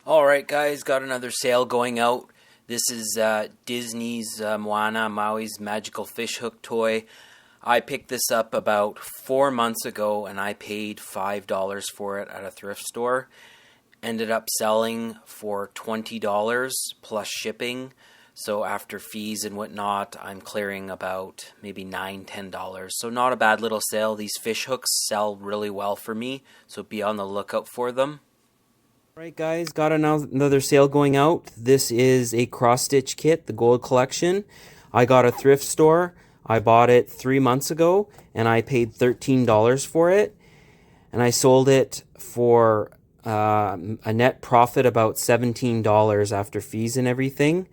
Alright guys, got another sale going out. This is Disney's Moana, Maui's Magical Fish Hook toy. I picked this up about 4 months ago and I paid $5 for it at a thrift store. Ended up selling for $20 plus shipping. So after fees and whatnot, I'm clearing about maybe $9, $10. So not a bad little sale. These fish hooks sell really well for me, so be on the lookout for them. Alright guys, got another sale going out. This is a cross-stitch kit, the gold collection. I got a thrift store. I bought it 3 months ago and I paid $13 for it. And I sold it for a net profit about $17 after fees and everything.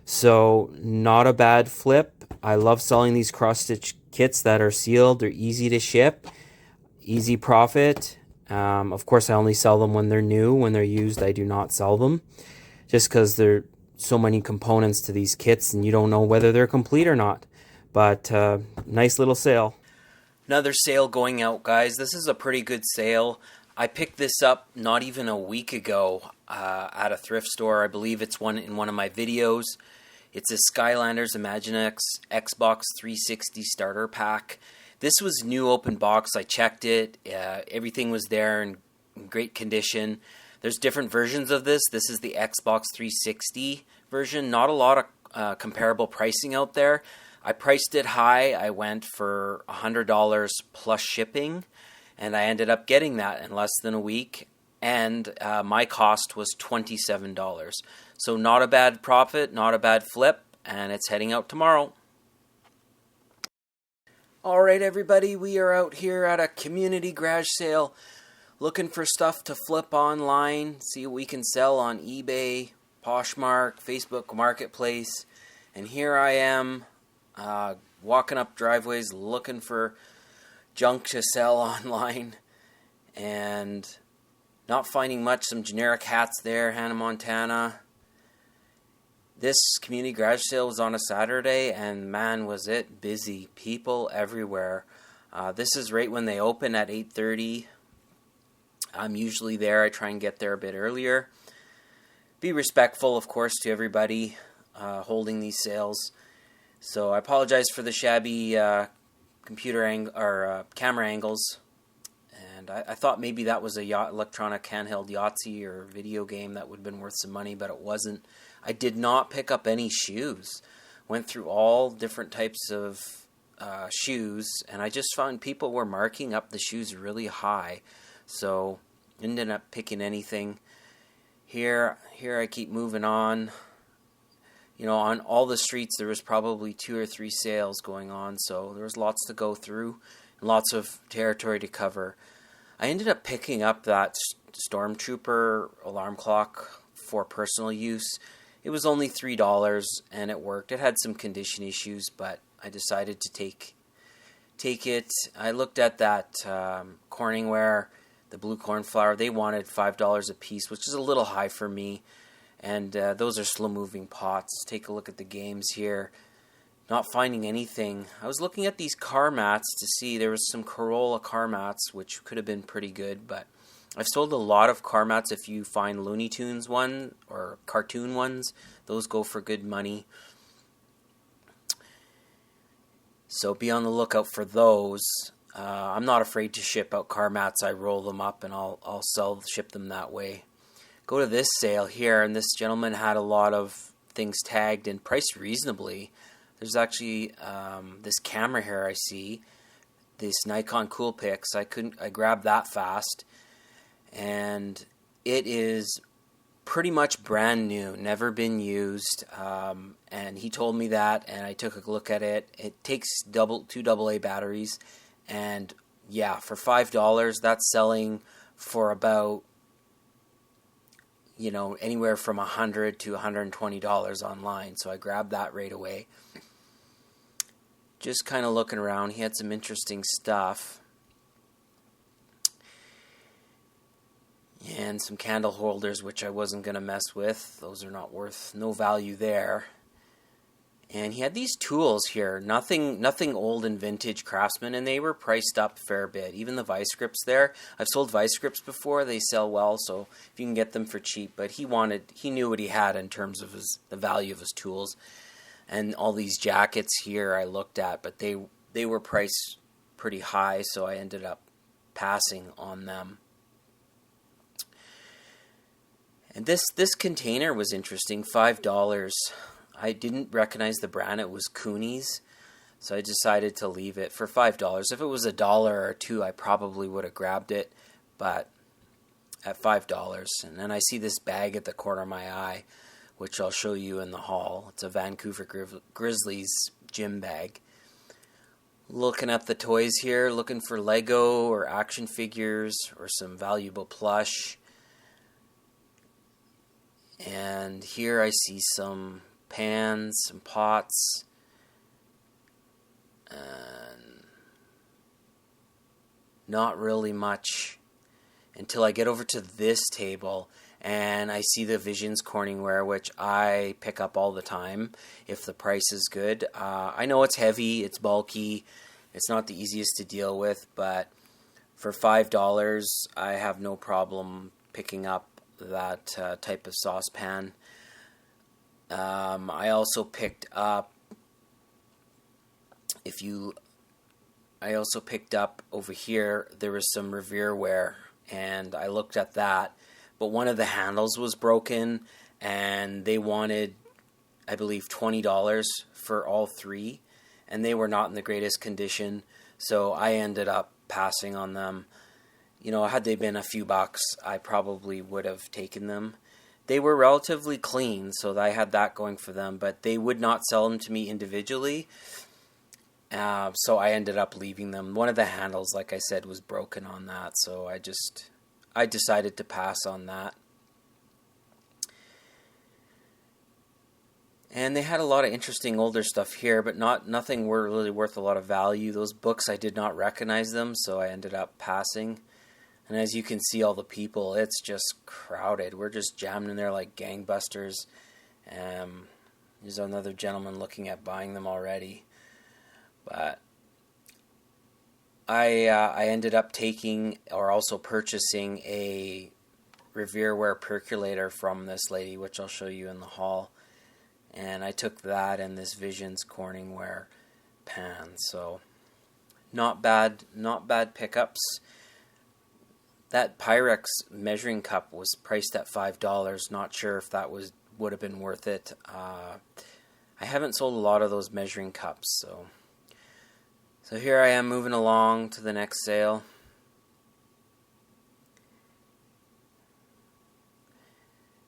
So not a bad flip. I love selling these cross-stitch kits that are sealed. They're easy to ship, easy profit. Of course, I only sell them when they're new. When they're used, I do not sell them, just because there are so many components to these kits and you don't know whether they're complete or not. But nice little sale. Another sale going out, guys. This is a pretty good sale. I picked this up not even a week ago at a thrift store. I believe it's in one of my videos. It's a Skylanders Imaginext Xbox 360 starter pack. This was new open box. I checked it. Everything was there in great condition. There's different versions of this. This is the Xbox 360 version. Not a lot of comparable pricing out there. I priced it high. I went for $100 plus shipping, and I ended up getting that in less than a week. And my cost was $27. So not a bad profit, not a bad flip, and it's heading out tomorrow. Alright everybody, we are out here at a community garage sale looking for stuff to flip online, see what we can sell on eBay, Poshmark, Facebook Marketplace, and here I am walking up driveways looking for junk to sell online and not finding much. Some generic hats there, Hannah Montana. This community garage sale was on a Saturday, and man, was it busy. People everywhere. This is right when they open at 8:30. I'm usually there. I try and get there a bit earlier. Be respectful, of course, to everybody holding these sales. So I apologize for the shabby camera angles. And I thought maybe that was a electronic handheld Yahtzee or video game that would have been worth some money, but it wasn't. I did not pick up any shoes. Went through all different types of shoes, and I just found people were marking up the shoes really high. So ended up picking anything. Here I keep moving on. You know, on all the streets there was probably 2 or 3 sales going on, so there was lots to go through and lots of territory to cover. I ended up picking up that Stormtrooper alarm clock for personal use. It was only $3 and it worked. It had some condition issues, but I decided to take it. I looked at that Corningware, the blue cornflower. They wanted $5 a piece, which is a little high for me. And those are slow-moving pots. Take a look at the games here. Not finding anything. I was looking at these car mats to see. There was some Corolla car mats, which could have been pretty good, but I've sold a lot of car mats. If you find Looney Tunes one or cartoon ones, those go for good money. So be on the lookout for those. I'm not afraid to ship out car mats. I roll them up and I'll ship them that way. Go to this sale here, and this gentleman had a lot of things tagged and priced reasonably. There's actually this camera here I see, this Nikon Coolpix. I grabbed that fast, and it is pretty much brand new, never been used. And he told me that, and I took a look at it. It takes 2 AA batteries, and yeah, for $5, that's selling for about, you know, anywhere from $100 to $120 online. So I grabbed that right away. Just kind of looking around. He had some interesting stuff. And some candle holders, which I wasn't going to mess with. Those are not worth, no value there. And he had these tools here, nothing old and vintage Craftsman, and they were priced up a fair bit. Even the vice grips there, I've sold vice grips before; they sell well, so if you can get them for cheap. But he knew what he had in terms of the value of his tools. And all these jackets here I looked at, but they were priced pretty high, so I ended up passing on them. And this container was interesting, $5. I didn't recognize the brand. It was Cooney's, so I decided to leave it for $5. If it was $1 or $2, I probably would have grabbed it, but at $5. And then I see this bag at the corner of my eye, which I'll show you in the haul. It's a Vancouver Grizzlies gym bag. Looking at the toys here, looking for Lego or action figures or some valuable plush. And here I see some pans, some pots, and not really much until I get over to this table and I see the Visions Corningware, which I pick up all the time if the price is good. I know it's heavy, it's bulky, it's not the easiest to deal with, but for $5 I have no problem picking up that type of saucepan. I also picked up, over here, there was some Revereware, and I looked at that, but one of the handles was broken, and they wanted, I believe, $20 for all three, and they were not in the greatest condition, so I ended up passing on them. You know, had they been a few bucks, I probably would have taken them. They were relatively clean, so I had that going for them, but they would not sell them to me individually, so I ended up leaving them. One of the handles, like I said, was broken on that, so I decided to pass on that. And they had a lot of interesting older stuff here, but nothing were really worth a lot of value. Those books, I did not recognize them, so I ended up passing. And as you can see, all the people, it's just crowded. We're just jammed in there like gangbusters. There's another gentleman looking at buying them already. But I ended up taking, or also purchasing, a Revereware percolator from this lady, which I'll show you in the haul. And I took that and this Visions Corningware pan. So not bad pickups. That Pyrex measuring cup was priced at $5. Not sure if that would have been worth it. I haven't sold a lot of those measuring cups, so here I am moving along to the next sale.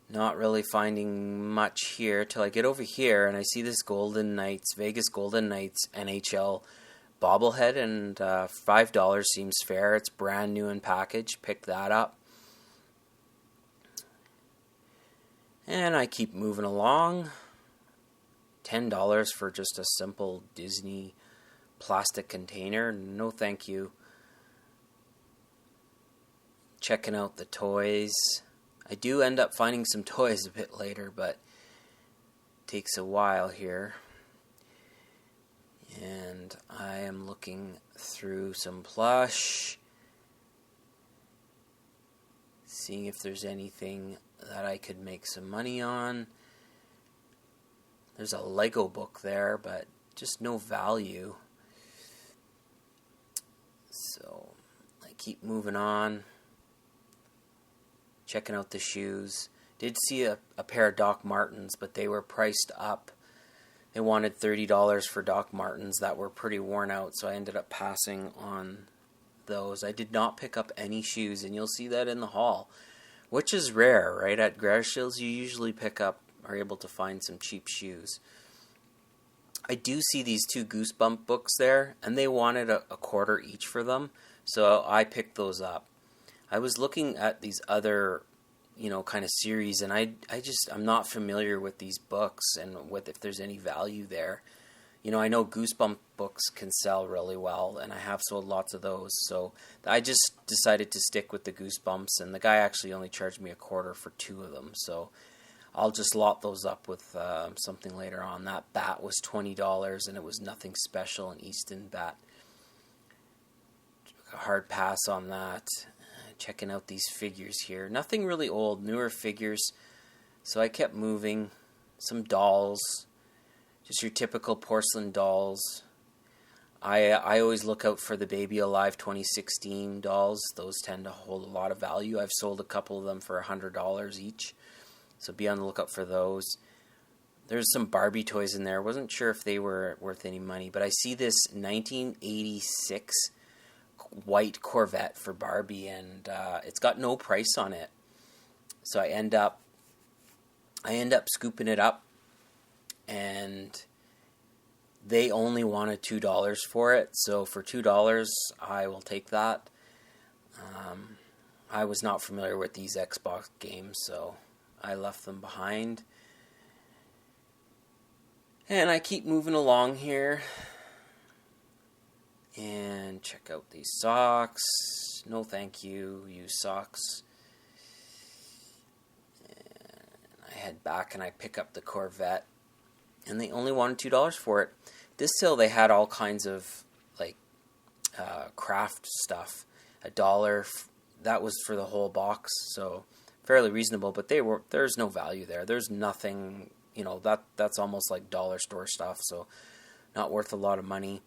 Not really finding much here till I get over here and I see this Vegas Golden Knights NHL bobblehead, and $5 seems fair. It's brand new in package. Pick that up. And I keep moving along. $10 for just a simple Disney plastic container. No thank you. Checking out the toys. I do end up finding some toys a bit later, but it takes a while here. And I am looking through some plush, seeing if there's anything that I could make some money on. There's a Lego book there, but just no value. So I keep moving on, checking out the shoes. Did see a pair of Doc Martens, but they were priced up. They wanted $30 for Doc Martens that were pretty worn out, so I ended up passing on those. I did not pick up any shoes, and you'll see that in the haul, which is rare, right? At garage sales, you usually are able to find some cheap shoes. I do see these two Goosebump books there, and they wanted a quarter each for them, so I picked those up. I was looking at these other kind of series, and I'm not familiar with these books and if there's any value there. I know Goosebump books can sell really well, and I have sold lots of those, so I just decided to stick with the Goosebumps, and the guy actually only charged me a quarter for two of them, so I'll just lot those up with something later on. That bat was $20, and it was nothing special, an Easton bat. A hard pass on that. Checking out these figures here. Nothing really old, newer figures. So I kept moving. Some dolls. Just your typical porcelain dolls. I always look out for the Baby Alive 2016 dolls. Those tend to hold a lot of value. I've sold a couple of them for $100 each. So be on the lookout for those. There's some Barbie toys in there. Wasn't sure if they were worth any money. But I see this 1986 white Corvette for Barbie. And it's got no price on it. So I end up scooping it up. And they only wanted $2 for it, so for $2, I will take that. I was not familiar with these Xbox games, so I left them behind. And I keep moving along here. And check out these socks. No thank you, use socks. And I head back and I pick up the Corvette. And they only wanted $2 for it. This sale, they had all kinds of like craft stuff. $1, that was for the whole box, so fairly reasonable. But there's no value there. There's nothing, that's almost like dollar store stuff, so not worth a lot of money.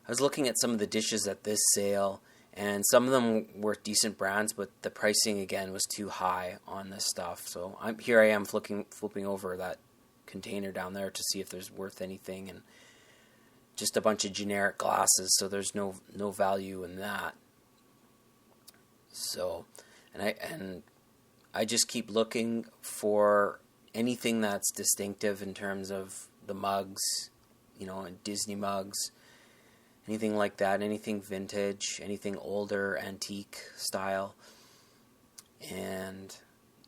I was looking at some of the dishes at this sale, and some of them were decent brands, but the pricing again was too high on this stuff. So I am flipping over that container down there to see if there's worth anything, and just a bunch of generic glasses, so there's no value in that. So and I just keep looking for anything that's distinctive in terms of the mugs, Disney mugs, anything like that, anything vintage, anything older, antique style. And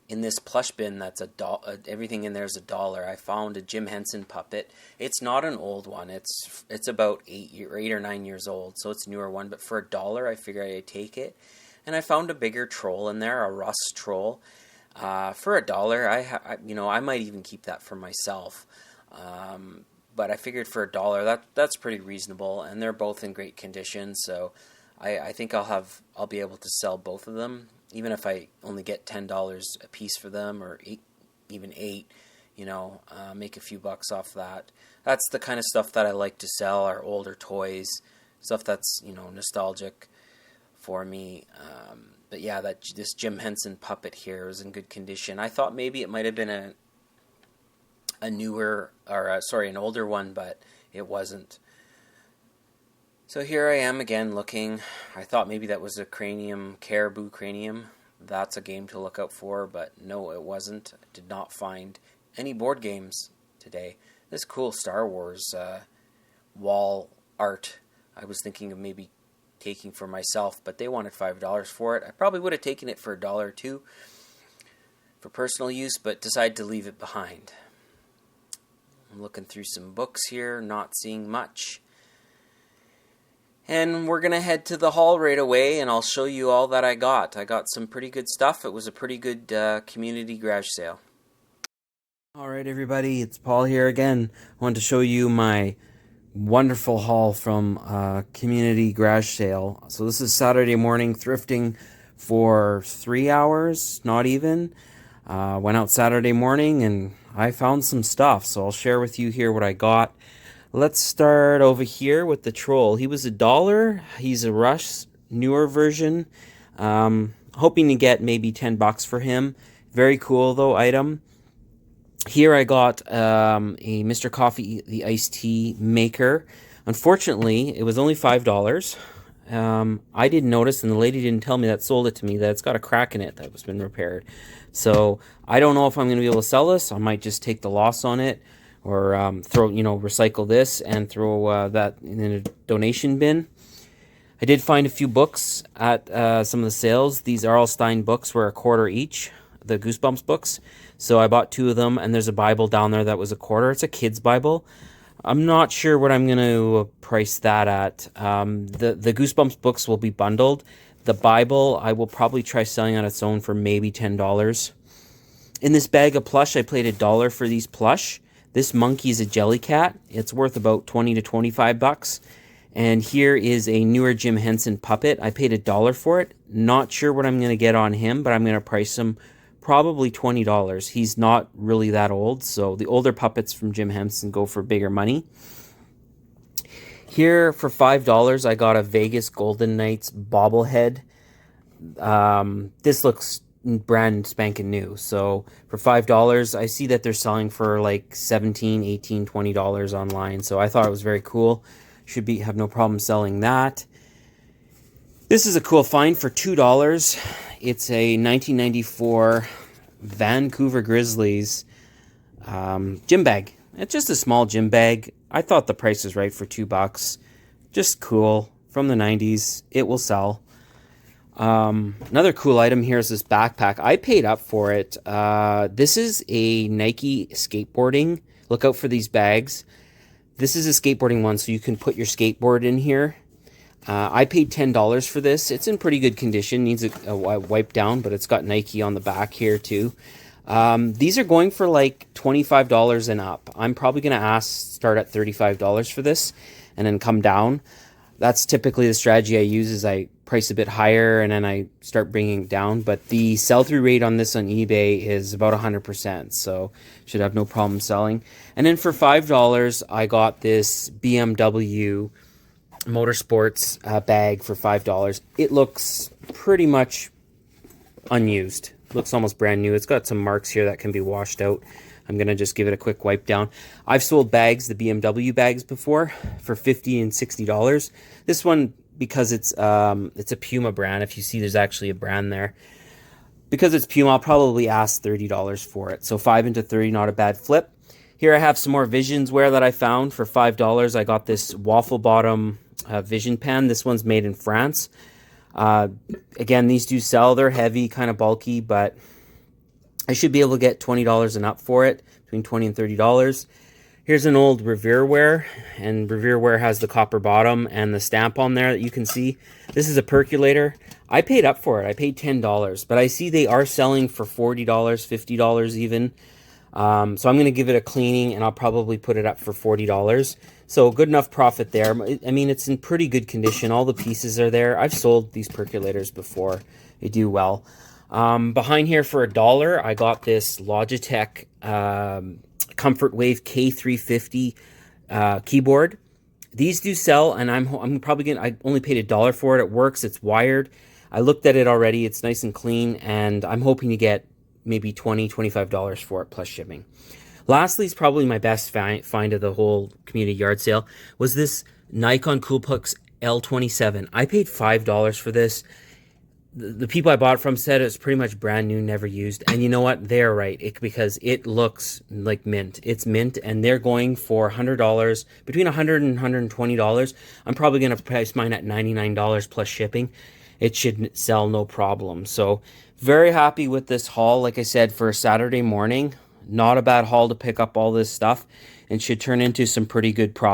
in this plush bin, that's everything in there is $1. I found a Jim Henson puppet. It's not an old one. It's about 8 or 9 years old, so it's a newer one. But for $1, I figured I'd take it. And I found a bigger troll in there, a rust troll. For $1, I might even keep that for myself. But I figured for $1, that's pretty reasonable, and they're both in great condition. So I think I'll be able to sell both of them. Even if I only get $10 a piece for them, or even $8, make a few bucks off that. That's the kind of stuff that I like to sell, are older toys, stuff that's, nostalgic for me. But yeah, this Jim Henson puppet here was in good condition. I thought maybe it might have been an older one, but it wasn't. So here I am again looking. I thought maybe that was a Caribou Cranium. That's a game to look out for, but no, it wasn't. I did not find any board games today. This cool Star Wars wall art, I was thinking of maybe taking for myself, but they wanted $5 for it. I probably would have taken it for $1 or $2 for personal use, but decided to leave it behind. I'm looking through some books here, not seeing much. And we're going to head to the haul right away, and I'll show you all that I got. I got some pretty good stuff. It was a pretty good community garage sale. Alright everybody, it's Paul here again. I wanted to show you my wonderful haul from community garage sale. So this is Saturday morning thrifting for 3 hours, not even. Went out Saturday morning and I found some stuff, so I'll share with you here what I got. Let's start over here with the troll. He was $1. He's a Rush newer version. Hoping to get maybe $10 for him. Very cool though item. Here I got a Mr. Coffee the iced tea maker. Unfortunately, it was only $5. I didn't notice, and the lady didn't tell me that sold it to me, that it's got a crack in it that was been repaired. So I don't know if I'm going to be able to sell this. I might just take the loss on it, or recycle this and throw that in a donation bin. I did find a few books at some of the sales. These Arl Stein books were $0.25 each, the Goosebumps books. So I bought 2 of them, and there's a Bible down there that was $0.25. It's a kid's Bible. I'm not sure what I'm going to price that at. The Goosebumps books will be bundled. The Bible, I will probably try selling on its own for maybe $10. In this bag of plush, I paid $1 for these plush. This monkey is a Jellycat. It's worth about 20 to 25 bucks. And here is a newer Jim Henson puppet. I paid $1 for it. Not sure what I'm going to get on him, but I'm going to price him probably $20. He's not really that old, so the older puppets from Jim Henson go for bigger money. Here for $5, I got a Vegas Golden Knights bobblehead. This looks brand spanking new. So for $5, I see that they're selling for like $17, $18, $20 online. So I thought it was very cool. Have no problem selling that. This is a cool find for $2. It's a 1994 Vancouver Grizzlies gym bag. It's just a small gym bag. I thought the price was right for $2. Just cool. From the 90s. It will sell. Another cool item here is this backpack. I paid up for it. This is a Nike skateboarding. Look out for these bags. This is a skateboarding one, so you can put your skateboard in here. I paid $10 for this. It's in pretty good condition. Needs a wipe down, but it's got Nike on the back here too. These are going for like $25 and up. I'm probably going to start at $35 for this and then come down. That's typically the strategy I use, is I price a bit higher and then I start bringing it down. But the sell-through rate on this on eBay is about 100%, so should have no problem selling. And then for $5, I got this BMW Motorsports bag for $5. It looks pretty much unused. Looks almost brand new. It's got some marks here that can be washed out. I'm going to just give it a quick wipe down. I've sold bags, the BMW bags before, for $50 and $60. This one, because it's a Puma brand, if you see there's actually a brand there. Because it's Puma, I'll probably ask $30 for it. So 5 into 30, not a bad flip. Here I have some more Visions wear that I found for $5. I got this waffle bottom Vision pen. This one's made in France. Again, these do sell. They're heavy, kind of bulky, but I should be able to get $20 and up for it, between $20 and $30. Here's an old Revere wear, and Revere wear has the copper bottom and the stamp on there that you can see. This is a percolator. I paid up for it. I paid $10, but I see they are selling for $40, $50 even. So I'm going to give it a cleaning, and I'll probably put it up for $40. So good enough profit there. I mean, it's in pretty good condition. All the pieces are there. I've sold these percolators before. They do well. Behind here for $1, I got this Logitech Comfort Wave K350 keyboard. These do sell, and I'm probably gonna. I only paid $1 for it. It works. It's wired. I looked at it already. It's nice and clean, and I'm hoping to get maybe $20, $25 for it plus shipping. Lastly, is probably my best find of the whole community yard sale, was this Nikon Coolpix L27. I paid $5 for this. The people I bought it from said it's pretty much brand new, never used. And you know what? They're right, because it looks like mint. It's mint, and they're going for $100, between $100 and $120. I'm probably going to price mine at $99 plus shipping. It should sell no problem. So very happy with this haul. Like I said, for a Saturday morning, not a bad haul to pick up all this stuff, and should turn into some pretty good profit.